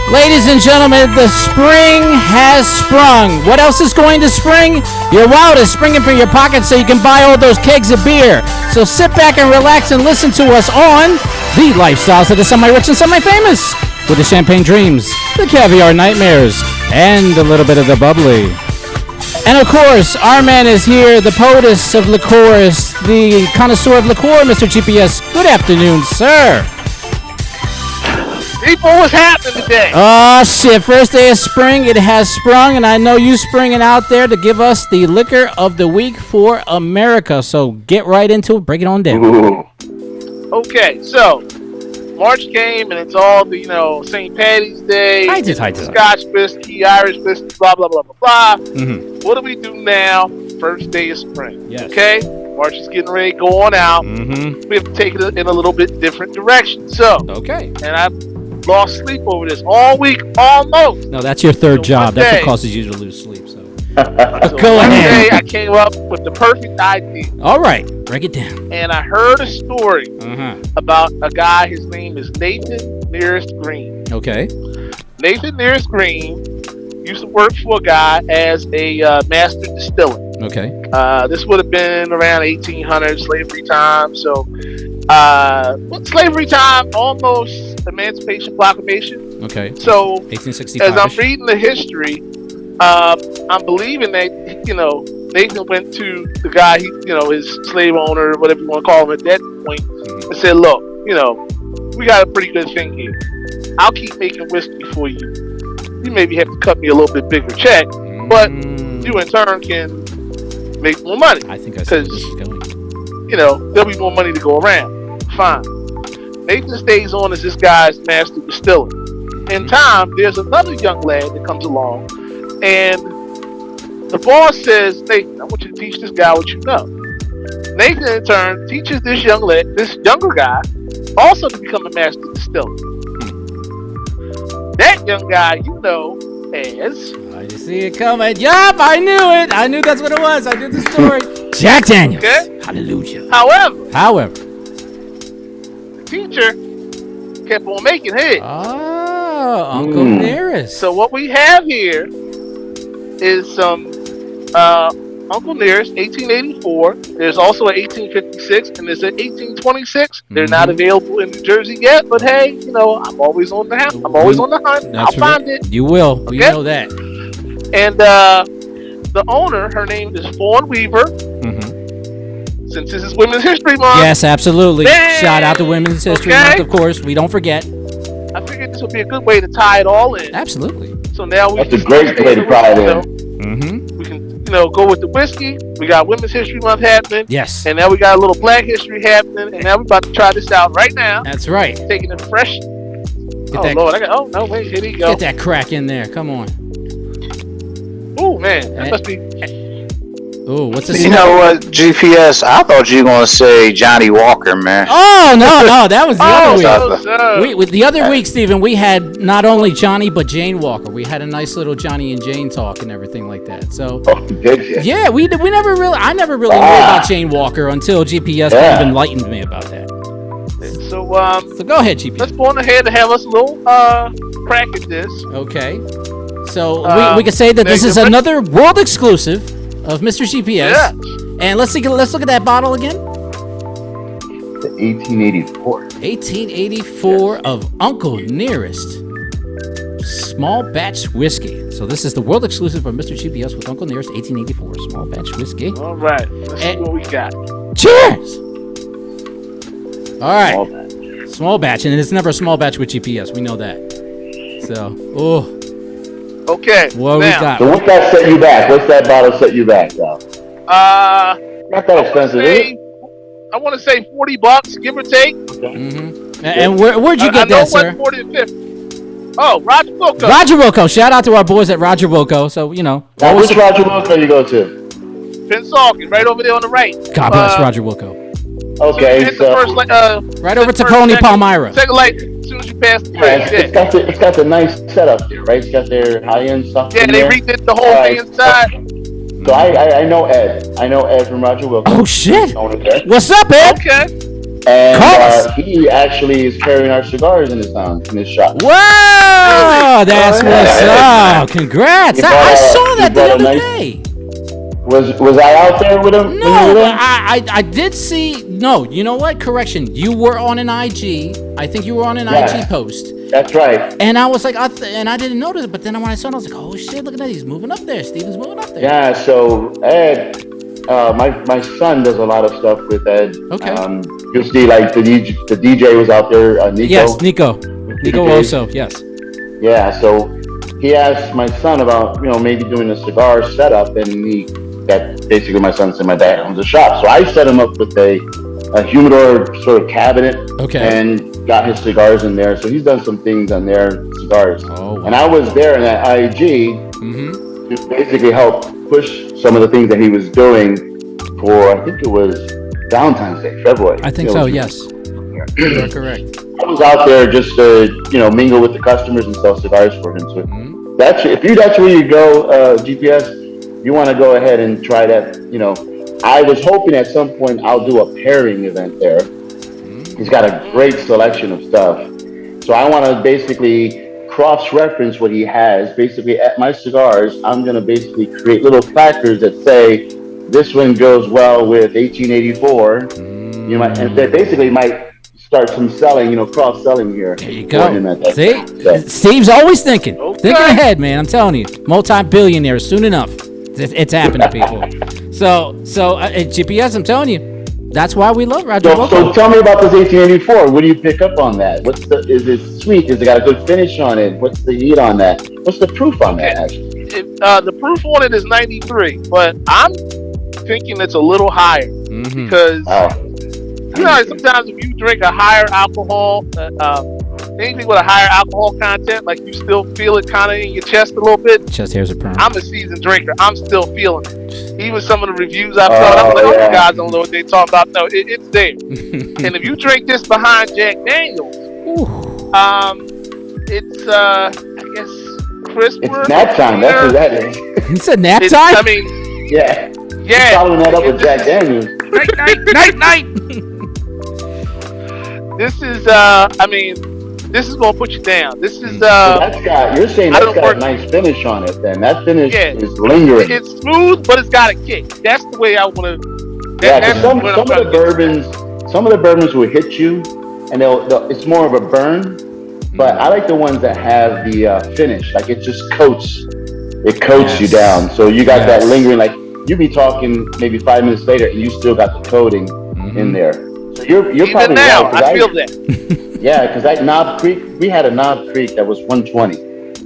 Ladies and gentlemen, the spring has sprung. What else is going to spring? Your wallet is springing from your pocket so you can buy all those kegs of beer. So sit back and relax and listen to us on The Lifestyles of the Semi-Rich and Semi-Famous, with the champagne dreams, the caviar nightmares, and a little bit of the bubbly. And of course, our man is here, the poetess of liqueurs, the connoisseur of liqueur, Mr. GPS. Good afternoon, sir. People, what's happening today? Oh, shit. First day of spring. It has sprung, and I know you springing out there to give us the liquor of the week for America. So get right into it. Break it on down. Ooh. Okay, so March came, and it's all the, St. Patty's Day, Scotch whiskey, Irish whiskey, blah, blah, blah, blah, blah. Mm-hmm. What do we do now? First day of spring. Yes. Okay? March is getting ready to go on out. Mm-hmm. We have to take it in a little bit different direction. So, Okay. and I've lost sleep over this all week, almost. No, that's your third job. That's what causes you to lose sleep. So go one ahead. day I came up with the perfect idea. All right. Break it down. And I heard a story Uh-huh. about a guy. His name is Nathan Nearest Green. Okay. Nathan Nearest Green used to work for a guy as a master distiller. Okay. This would have been around 1800 slavery time. So, slavery time, almost Emancipation Proclamation. Okay. So, 1865. as I'm reading the history, I'm believing that Nathan went to the guy, his slave owner, whatever you want to call him at that point, and said, "Look, we got a pretty good thing here. I'll keep making whiskey for you. You maybe have to cut me a little bit bigger check, but you in turn can make more money. I think I see where this is going. There'll be more money to go around. Fine." Nathan stays on as this guy's master distiller. In time, there's another young lad that comes along, and the boss says, "Nathan, I want you to teach this guy what you know." Nathan, in turn, teaches this younger guy, also to become a master distiller. That young guy, as... I just see it coming. Yup, I knew it. I knew that's what it was. I knew the story. Jack Daniels. Okay. Hallelujah. However, the teacher kept on making hits. Oh, Uncle Nearest. So what we have here is some Uncle Nearest, 1884. There's also an 1856, and there's an 1826. They're not available in New Jersey yet, but hey, I'm always on the hunt. I'll find it. You will. Okay? We know that. And the owner, her name is Fawn Weaver. Since this is Women's History Month. Yes, absolutely. Bam! Shout out to Women's History Month, of course. We don't forget. I figured this would be a good way to tie it all in. Absolutely. So now that's a great way to tie it in. Mm-hmm. We can, go with the whiskey. We got Women's History Month happening. Yes. And now we got a little Black History happening. And now we're about to try this out right now. That's right. Taking it fresh. Lord. Wait, here we go. Get that crack in there. Come on. Oh, man. That must be... Oh, what's this? You know what, GPS? I thought you were gonna say Johnny Walker, man. Oh no, that was the other week. With the other week, Stephen, we had not only Johnny but Jane Walker. We had a nice little Johnny and Jane talk and everything like that. So, yeah, we never really. I never really knew about Jane Walker until GPS kind of enlightened me about that. So go ahead, GPS. Let's go on ahead and have us a little crack at this. Okay. So we can say that this is another world exclusive of Mr. GPS. Yeah. And let's look at that bottle again. 1884. 1884 of Uncle Nearest small batch whiskey. So this is the world exclusive of Mr. GPS with Uncle Nearest 1884 small batch whiskey. All right. Let's see what we got. Cheers. All right. Small batch, and it's never a small batch with GPS. We know that. So, okay. What we got? So what's that set you back? What's that bottle set you back, though? Not that expensive, is it? I want to say $40, give or take. Okay. Mm-hmm. And where'd you get that, sir? 40 and 50. Oh, Roger Wilco. Roger Wilco. Shout out to our boys at Roger Wilco. So, Now, which Roger Wilco you go to? Pensacola, right over there on the right. God bless Roger Wilco. Okay, so right over to Coney Palmyra. Second light, as soon as you pass the bridge. It's got the nice setup there, right? It's got their high-end stuff. Yeah, they redid the whole thing inside. So I know Ed. I know Ed from Roger Wilco. Oh shit! What's up, Ed? Okay. And he actually is carrying our cigars in his shop. Whoa, that's what's up. Congrats. I saw that the other day. Was I out there with him? No, I did see. No, you know what? Correction. You were on an IG. I think you were on an IG post. That's right. And I was like, and I didn't notice it. But then when I saw it, I was like, oh shit, look at that. He's moving up there. Steven's moving up there. Yeah. So Ed, my son does a lot of stuff with Ed. Okay. You'll see, like the DJ was out there. Nico. Yes, Nico Oso. Yes. Yeah. So he asked my son about maybe doing a cigar setup, and that basically my son said my dad owns a shop. So I set him up with a humidor sort of cabinet, and got his cigars in there. So he's done some things on their cigars. Oh, wow. And I was there in that IG to basically help push some of the things that he was doing for, I think it was Valentine's Day, February. I think so, yes. You're correct. I was out there just to mingle with the customers and sell cigars for him. So that's where you go, GPS. You want to go ahead and try that. I was hoping at some point I'll do a pairing event there. He's got a great selection of stuff. So I want to basically cross-reference what he has. Basically, at my cigars, I'm going to basically create little placards that say, this one goes well with 1884. And they basically might start some selling, cross-selling here. There you go. See? Steve's always thinking. Thinking ahead, man. I'm telling you. Multi-billionaire soon enough. It's happening, people. So at GPS, I'm telling you, that's why we love Roger Loco. So tell me about this 1884. What do you pick up on that? Is it sweet? Has it got a good finish on it? What's the heat on that? What's the proof on that, actually? The proof on it is 93, but I'm thinking it's a little higher because sometimes if you drink a higher alcohol, anything with a higher alcohol content, like you still feel it kind of in your chest a little bit. Chest hairs are perm. I'm a seasoned drinker. I'm still feeling it. Even some of the reviews I've done, I'm like, oh, you guys don't know what they talking about. No, it's there. And if you drink this behind Jack Daniels, it's I guess crisper. It's nap time. That's what that is. You said nap time? I mean, yeah. Following that up with Jack Daniels. Night. This is gonna put you down. This is you're saying that's got a nice finish on it. Then that finish is lingering. It's smooth, but it's got a kick. That's the way I want to. Some of the bourbons will hit you, and it's more of a burn. But I like the ones that have the finish, like it just coats. It coats you down, so you got that lingering. Like you be talking maybe 5 minutes later, and you still got the coating in there. So you're even probably now. right, I feel that. Yeah, because at Knob Creek, we had a Knob Creek that was 120.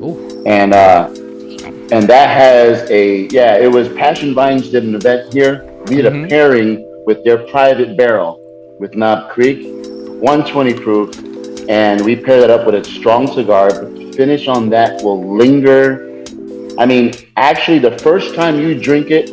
Ooh. And that has it was Passion Vines did an event here. We did a pairing with their private barrel with Knob Creek, 120 proof, and we paired that up with a strong cigar. But the finish on that will linger. I mean, actually, the first time you drink it,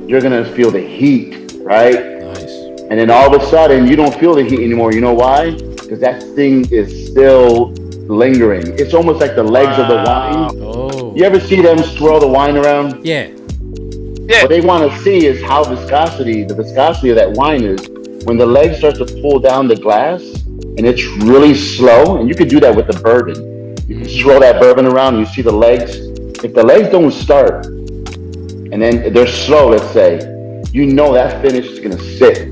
you're going to feel the heat, right? Nice. And then all of a sudden, you don't feel the heat anymore. You know why? Because that thing is still lingering. It's almost like the legs of the wine. Oh. You ever see them swirl the wine around? Yeah. What they want to see is how the viscosity of that wine is. When the legs start to pull down the glass, and it's really slow, and you could do that with the bourbon. You can swirl that bourbon around, and you see the legs. If the legs don't start, and then they're slow, let's say, you know that finish is going to sit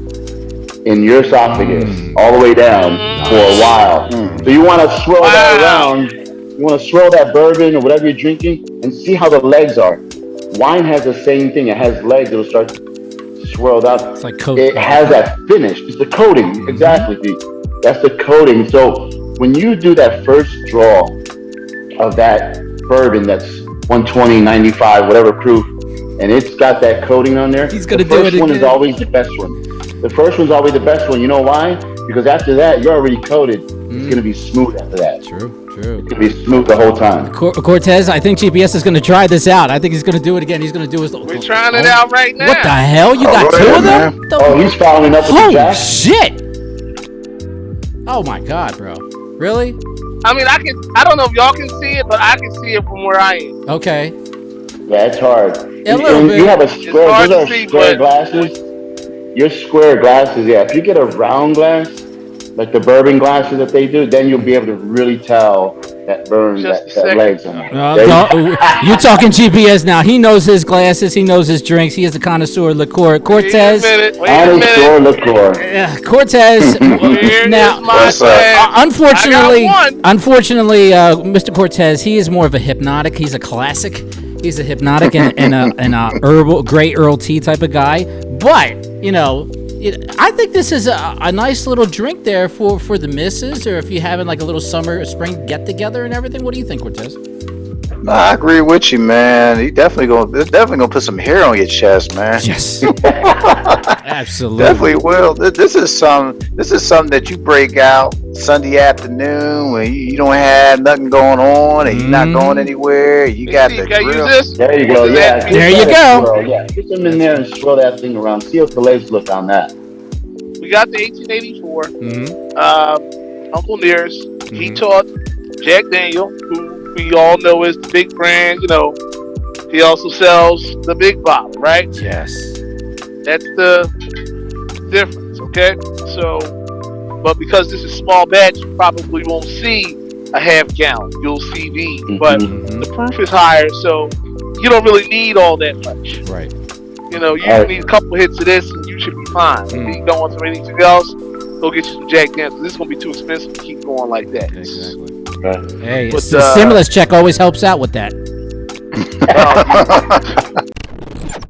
in your esophagus all the way down for a while. So you want to swirl that around. You want to swirl that bourbon or whatever you're drinking and see how the legs are. Wine has the same thing. It has legs. It'll start swirled up. It's like coating. It has that finish. It's the coating. Exactly. That's the coating. So when you do that first draw of that bourbon that's 120, 95, whatever proof, and it's got that coating on there, he's gonna the do it first one again. is always the best one. The first one's always the best one. You know why? Because after that, you're already coated. It's going to be smooth after that. True. It's going to be smooth the whole time. Cortez, I think GPS is going to try this out. I think he's going to do it again. He's going to do his... We're trying it out right now. What the hell? You got two of them? He's following up with the jack. Shit! Oh my God, bro. Really? I mean, I don't know if y'all can see it, but I can see it from where I am. Okay. Yeah, it's hard. Yeah, a little bit. You have a square... Those are square glasses. Your square glasses, if you get a round glass, like the bourbon glasses that they do, then you'll be able to really tell that burn, that legs on it. You talking GPS now. He knows his glasses. He knows his drinks. He is a connoisseur of liqueur. Cortez. Wait a Connoisseur liqueur. Cortez. Now, unfortunately, Mr. Cortez, he is more of a hypnotic. He's a classic. He's a hypnotic and a herbal, great Earl tea type of guy. But, I think this is a nice little drink there for the missus, or if you're having like a little summer or spring get together and everything. What do you think, Cortez? No, I agree with you, man. It's definitely gonna put some hair on your chest, man. Yes, absolutely. Definitely will. This is something that you break out Sunday afternoon when you don't have nothing going on and you're not going anywhere. You got the grill. There you go. Yeah. There you go. Yeah. Get them in there and swirl that thing around. See how the legs look on that. We got the 1884. Uncle Nearest. He taught Jack Daniel, who we all know is the big brand. He also sells the big bottle, right? Yes. That's the difference. Okay. So, but because this is small batch, you probably won't see a half gallon. You'll see these, but the proof is higher, so you don't really need all that much. Right. You need a couple hits of this, and you should be fine. If you don't want anything else, go get you some Jack Daniels. This is gonna be too expensive to keep going like that. Exactly. Right. Hey, the stimulus check always helps out with that.